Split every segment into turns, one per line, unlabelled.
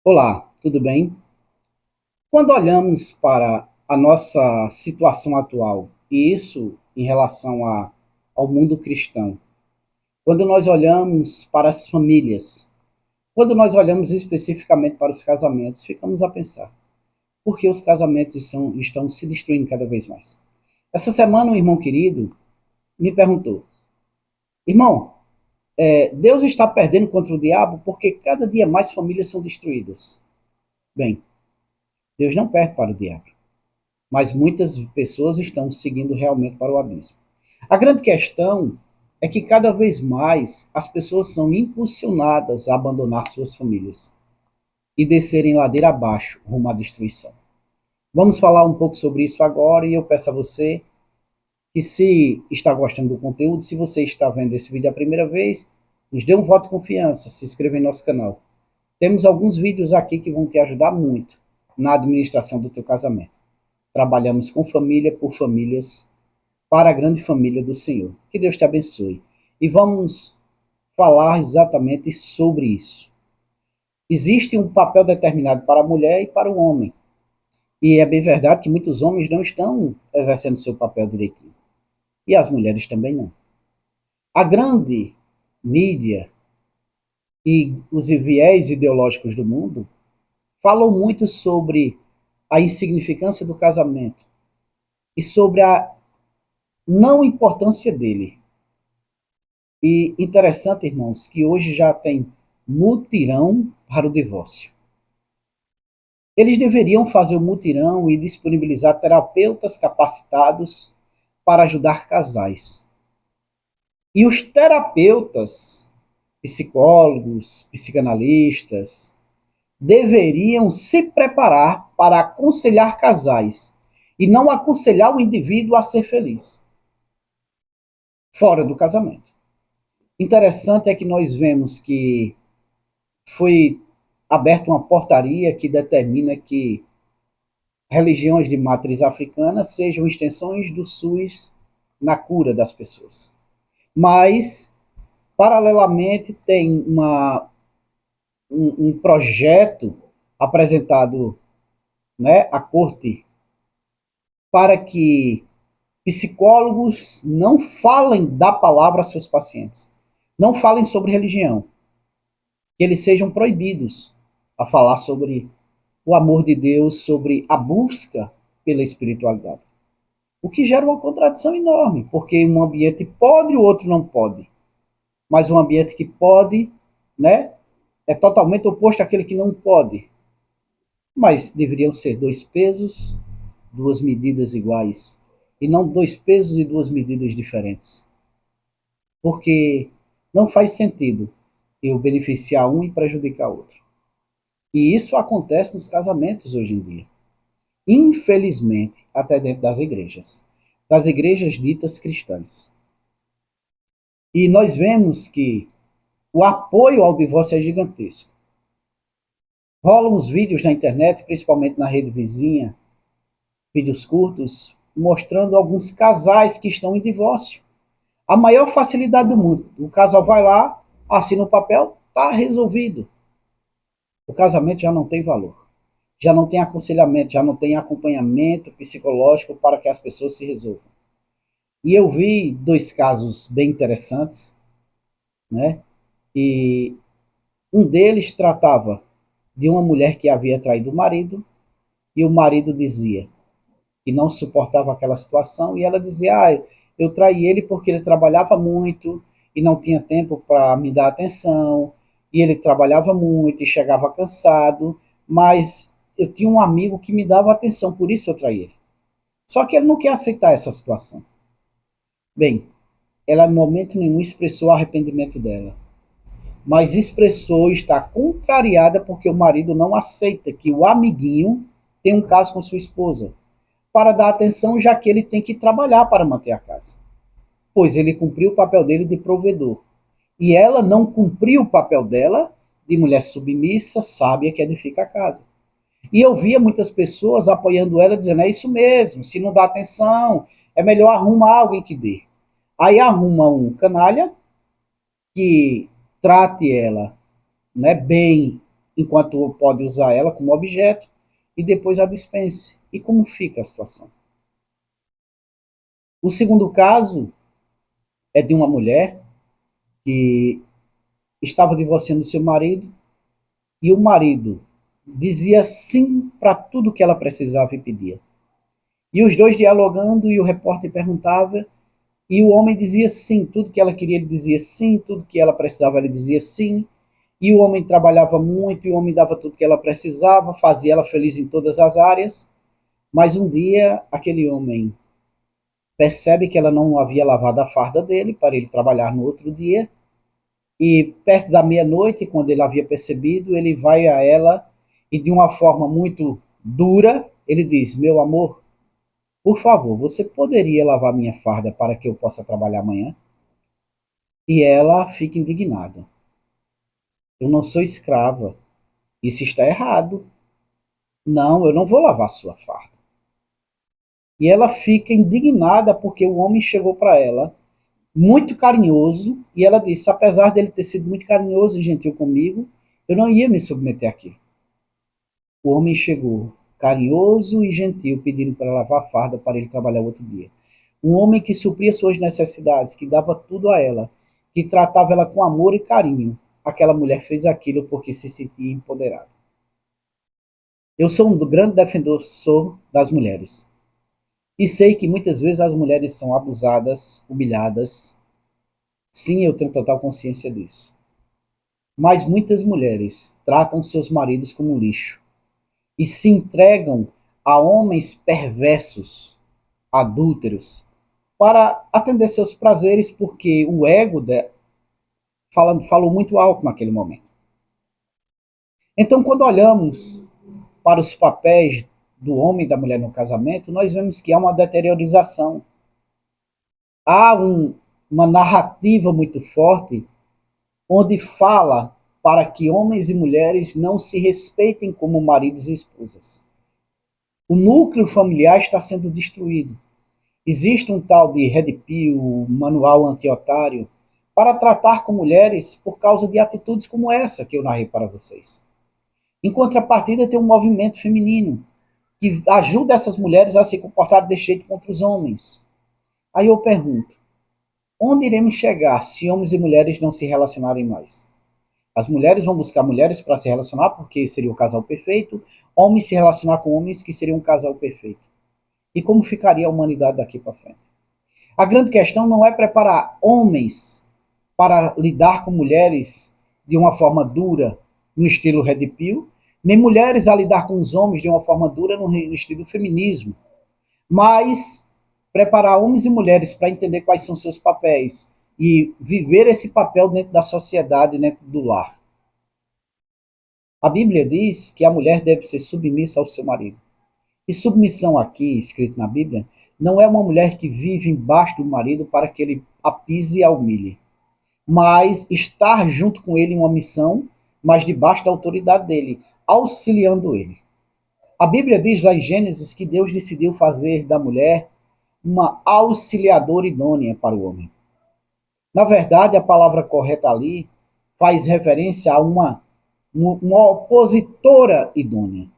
Olá, tudo bem? Quando olhamos para a nossa situação atual, e isso em relação ao mundo cristão, quando nós olhamos para as famílias, quando nós olhamos especificamente para os casamentos, ficamos a pensar, por que os casamentos estão se destruindo cada vez mais? Essa semana um irmão querido me perguntou, irmão, Deus está perdendo contra o diabo porque cada dia mais famílias são destruídas. Bem, Deus não perde para o diabo, mas muitas pessoas estão seguindo realmente para o abismo. A grande questão é que cada vez mais as pessoas são impulsionadas a abandonar suas famílias e descerem ladeira abaixo rumo à destruição. Vamos falar um pouco sobre isso agora e eu peço a você que, se está gostando do conteúdo, se você está vendo esse vídeo a primeira vez, nos dê um voto de confiança, se inscreva em nosso canal. Temos alguns vídeos aqui que vão te ajudar muito na administração do teu casamento. Trabalhamos com família, por famílias, para a grande família do Senhor. Que Deus te abençoe. E vamos falar exatamente sobre isso. Existe um papel determinado para a mulher e para o homem. E é bem verdade que muitos homens não estão exercendo seu papel direitinho. E as mulheres também não. A grande mídia e os viés ideológicos do mundo falam muito sobre a insignificância do casamento e sobre a não importância dele. E interessante, irmãos, que hoje já tem mutirão para o divórcio. Eles deveriam fazer o mutirão e disponibilizar terapeutas capacitados para ajudar casais. E os terapeutas, psicólogos, psicanalistas, deveriam se preparar para aconselhar casais e não aconselhar o indivíduo a ser feliz, fora do casamento. Interessante é que nós vemos que foi aberta uma portaria que determina que religiões de matriz africana sejam extensões do SUS na cura das pessoas. Mas, paralelamente, tem um projeto apresentado, né, à corte para que psicólogos não falem da palavra a seus pacientes, não falem sobre religião, que eles sejam proibidos a falar sobre o amor de Deus, sobre a busca pela espiritualidade. O que gera uma contradição enorme, porque um ambiente pode, o outro não pode. Mas um ambiente que pode, né, é totalmente oposto àquele que não pode. Mas deveriam ser dois pesos, duas medidas iguais, e não dois pesos e duas medidas diferentes. Porque não faz sentido eu beneficiar um e prejudicar outro. E isso acontece nos casamentos hoje em dia. Infelizmente, até dentro das igrejas ditas cristãs. E nós vemos que o apoio ao divórcio é gigantesco. Rolam uns vídeos na internet, principalmente na rede vizinha, vídeos curtos, mostrando alguns casais que estão em divórcio. A maior facilidade do mundo. O casal vai lá, assina o papel, está resolvido. O casamento já não tem valor. Já não tem aconselhamento, já não tem acompanhamento psicológico para que as pessoas se resolvam. E eu vi dois casos bem interessantes, né? E um deles tratava de uma mulher que havia traído o marido, e o marido dizia que não suportava aquela situação, e ela dizia, eu traí ele porque ele trabalhava muito e não tinha tempo para me dar atenção, e ele trabalhava muito e chegava cansado, mas eu tinha um amigo que me dava atenção, por isso eu traí ele. Só que ele não quer aceitar essa situação. Bem, ela em momento nenhum expressou o arrependimento dela, mas expressou estar contrariada porque o marido não aceita que o amiguinho tem um caso com sua esposa, para dar atenção, já que ele tem que trabalhar para manter a casa, pois ele cumpriu o papel dele de provedor. E ela não cumpriu o papel dela de mulher submissa, sábia, que edifica a casa. E eu via muitas pessoas apoiando ela, dizendo, é isso mesmo, se não dá atenção, é melhor arrumar alguém que dê. Aí arruma um canalha que trate ela, né, bem, enquanto pode usar ela como objeto, e depois a dispense. E como fica a situação? O segundo caso é de uma mulher que estava divorciando do seu marido, e o marido dizia sim para tudo que ela precisava e pedia. E os dois dialogando, e o repórter perguntava, e o homem dizia sim, tudo que ela queria ele dizia sim, tudo que ela precisava ele dizia sim, e o homem trabalhava muito, e o homem dava tudo que ela precisava, fazia ela feliz em todas as áreas, mas um dia aquele homem percebe que ela não havia lavado a farda dele para ele trabalhar no outro dia, e perto da meia-noite, quando ele havia percebido, ele vai a ela e de uma forma muito dura, ele diz: meu amor, por favor, você poderia lavar minha farda para que eu possa trabalhar amanhã? E ela fica indignada. Eu não sou escrava. Isso está errado. Não, eu não vou lavar sua farda. E ela fica indignada porque o homem chegou para ela muito carinhoso, e ela disse: apesar dele ter sido muito carinhoso e gentil comigo, eu não ia me submeter àquilo. O homem chegou carinhoso e gentil, pedindo para lavar a farda para ele trabalhar outro dia. Um homem que supria suas necessidades, que dava tudo a ela, que tratava ela com amor e carinho. Aquela mulher fez aquilo porque se sentia empoderada. Eu sou um grande defensor das mulheres. E sei que muitas vezes as mulheres são abusadas, humilhadas. Sim, eu tenho total consciência disso. Mas muitas mulheres tratam seus maridos como lixo e se entregam a homens perversos, adúlteros, para atender seus prazeres, porque o ego dela falou muito alto naquele momento. Então, quando olhamos para os papéis do homem e da mulher no casamento, nós vemos que há uma deteriorização. Há uma narrativa muito forte onde fala para que homens e mulheres não se respeitem como maridos e esposas. O núcleo familiar está sendo destruído. Existe um tal de Red Pill, manual anti-otário, para tratar com mulheres por causa de atitudes como essa que eu narrei para vocês. Em contrapartida, tem um movimento feminino que ajuda essas mulheres a se comportar desse jeito contra os homens. Aí eu pergunto, onde iremos chegar se homens e mulheres não se relacionarem mais? As mulheres vão buscar mulheres para se relacionar porque seria o casal perfeito, homens se relacionar com homens que seria um casal perfeito. E como ficaria a humanidade daqui para frente? A grande questão não é preparar homens para lidar com mulheres de uma forma dura, no estilo Red Pill, nem mulheres a lidar com os homens de uma forma dura no estilo feminismo, mas preparar homens e mulheres para entender quais são seus papéis e viver esse papel dentro da sociedade, dentro do lar. A Bíblia diz que a mulher deve ser submissa ao seu marido. E submissão aqui, escrito na Bíblia, não é uma mulher que vive embaixo do marido para que ele a pise e a humilhe, mas estar junto com ele em uma missão, mas debaixo da autoridade dele, auxiliando ele. A Bíblia diz lá em Gênesis que Deus decidiu fazer da mulher uma auxiliadora idônea para o homem. Na verdade, a palavra correta ali faz referência a uma opositora idônea.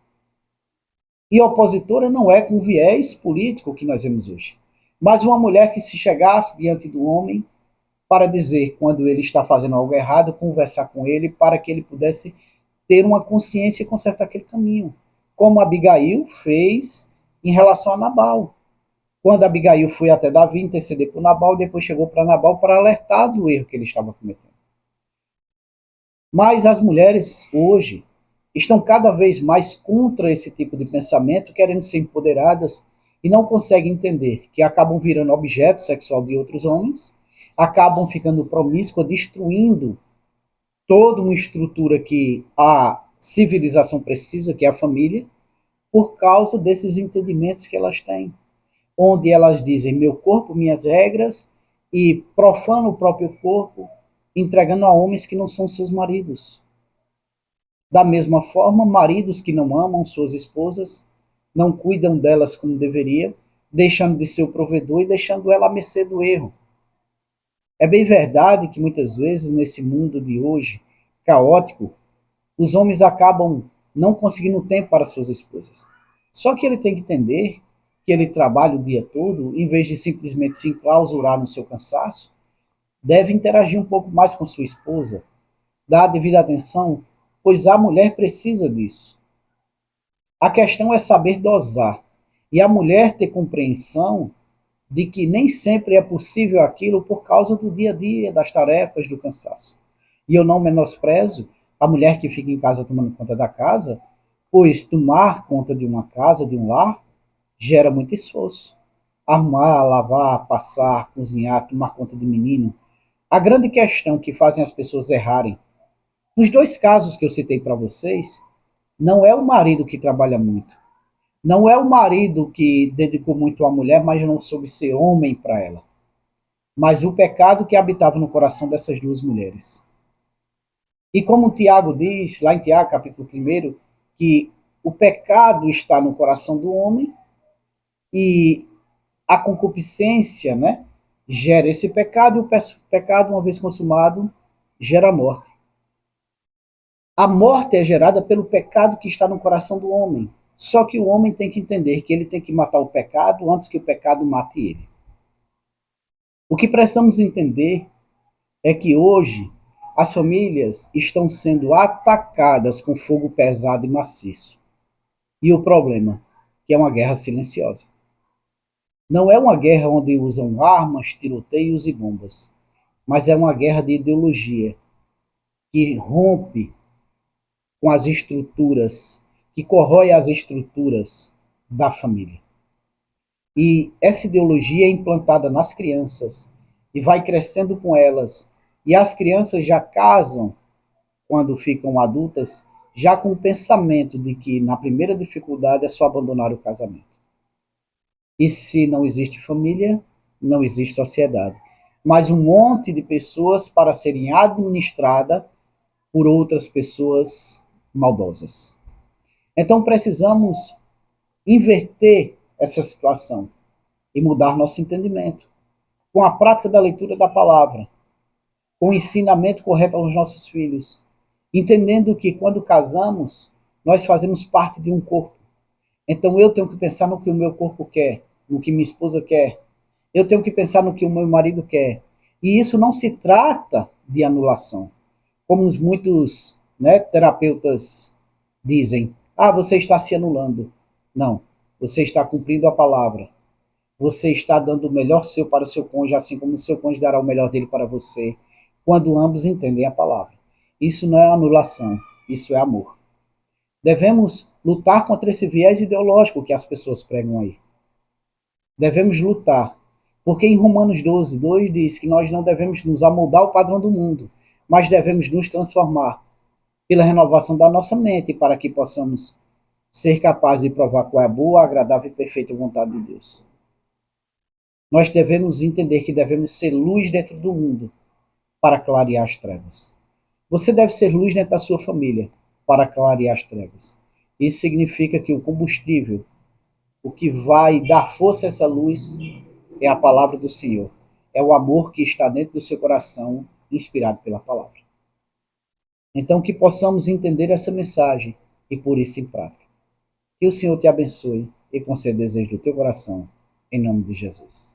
E opositora não é com viés político que nós vemos hoje, mas uma mulher que se chegasse diante do homem para dizer quando ele está fazendo algo errado, conversar com ele para que ele pudesse ter uma consciência e consertar aquele caminho. Como Abigail fez em relação a Nabal. Quando Abigail foi até Davi interceder por Nabal, depois chegou para Nabal para alertar do erro que ele estava cometendo. Mas as mulheres hoje estão cada vez mais contra esse tipo de pensamento, querendo ser empoderadas e não conseguem entender que acabam virando objeto sexual de outros homens, acabam ficando promíscuas, destruindo toda uma estrutura que a civilização precisa, que é a família, por causa desses entendimentos que elas têm, onde elas dizem meu corpo, minhas regras, e profanam o próprio corpo, entregando a homens que não são seus maridos. Da mesma forma, maridos que não amam suas esposas, não cuidam delas como deveriam, deixando de ser o provedor e deixando ela à mercê do erro. É bem verdade que muitas vezes nesse mundo de hoje, caótico, os homens acabam não conseguindo tempo para suas esposas. Só que ele tem que entender que ele trabalha o dia todo, em vez de simplesmente se enclausurar no seu cansaço, deve interagir um pouco mais com sua esposa, dar a devida atenção, pois a mulher precisa disso. A questão é saber dosar, e a mulher ter compreensão de que nem sempre é possível aquilo por causa do dia a dia, das tarefas, do cansaço. E eu não menosprezo a mulher que fica em casa tomando conta da casa, pois tomar conta de uma casa, de um lar, gera muito esforço. Arrumar, lavar, passar, cozinhar, tomar conta de menino. A grande questão que fazem as pessoas errarem, nos dois casos que eu citei para vocês, não é o marido que trabalha muito. Não é o marido que dedicou muito à mulher, mas não soube ser homem para ela. Mas o pecado que habitava no coração dessas duas mulheres. E como Tiago diz, lá em Tiago, capítulo 1, que o pecado está no coração do homem e a concupiscência, né, gera esse pecado, e o pecado, uma vez consumado, gera a morte. A morte é gerada pelo pecado que está no coração do homem. Só que o homem tem que entender que ele tem que matar o pecado antes que o pecado mate ele. O que precisamos entender é que hoje as famílias estão sendo atacadas com fogo pesado e maciço. E o problema, que é uma guerra silenciosa. Não é uma guerra onde usam armas, tiroteios e bombas, mas é uma guerra de ideologia que rompe com as estruturas, que corrói as estruturas da família. E essa ideologia é implantada nas crianças e vai crescendo com elas. E as crianças já casam, quando ficam adultas, já com o pensamento de que na primeira dificuldade é só abandonar o casamento. E se não existe família, não existe sociedade. Mas um monte de pessoas para serem administradas por outras pessoas maldosas. Então precisamos inverter essa situação e mudar nosso entendimento com a prática da leitura da palavra, com o ensinamento correto aos nossos filhos, entendendo que quando casamos, nós fazemos parte de um corpo. Então eu tenho que pensar no que o meu corpo quer, no que minha esposa quer. Eu tenho que pensar no que o meu marido quer. E isso não se trata de anulação, como muitos, né, terapeutas dizem. Ah, você está se anulando. Não, você está cumprindo a palavra. Você está dando o melhor seu para o seu cônjuge, assim como o seu cônjuge dará o melhor dele para você, quando ambos entendem a palavra. Isso não é anulação, isso é amor. Devemos lutar contra esse viés ideológico que as pessoas pregam aí. Devemos lutar, porque em Romanos 12, 2 diz que nós não devemos nos amoldar ao padrão do mundo, mas devemos nos transformar pela renovação da nossa mente, para que possamos ser capazes de provar qual é a boa, agradável e perfeita vontade de Deus. Nós devemos entender que devemos ser luz dentro do mundo para clarear as trevas. Você deve ser luz dentro da sua família para clarear as trevas. Isso significa que o combustível, o que vai dar força a essa luz, é a palavra do Senhor. É o amor que está dentro do seu coração, inspirado pela palavra. Então, que possamos entender essa mensagem e pôr isso em prática. Que o Senhor te abençoe e conceda o desejo do teu coração, em nome de Jesus.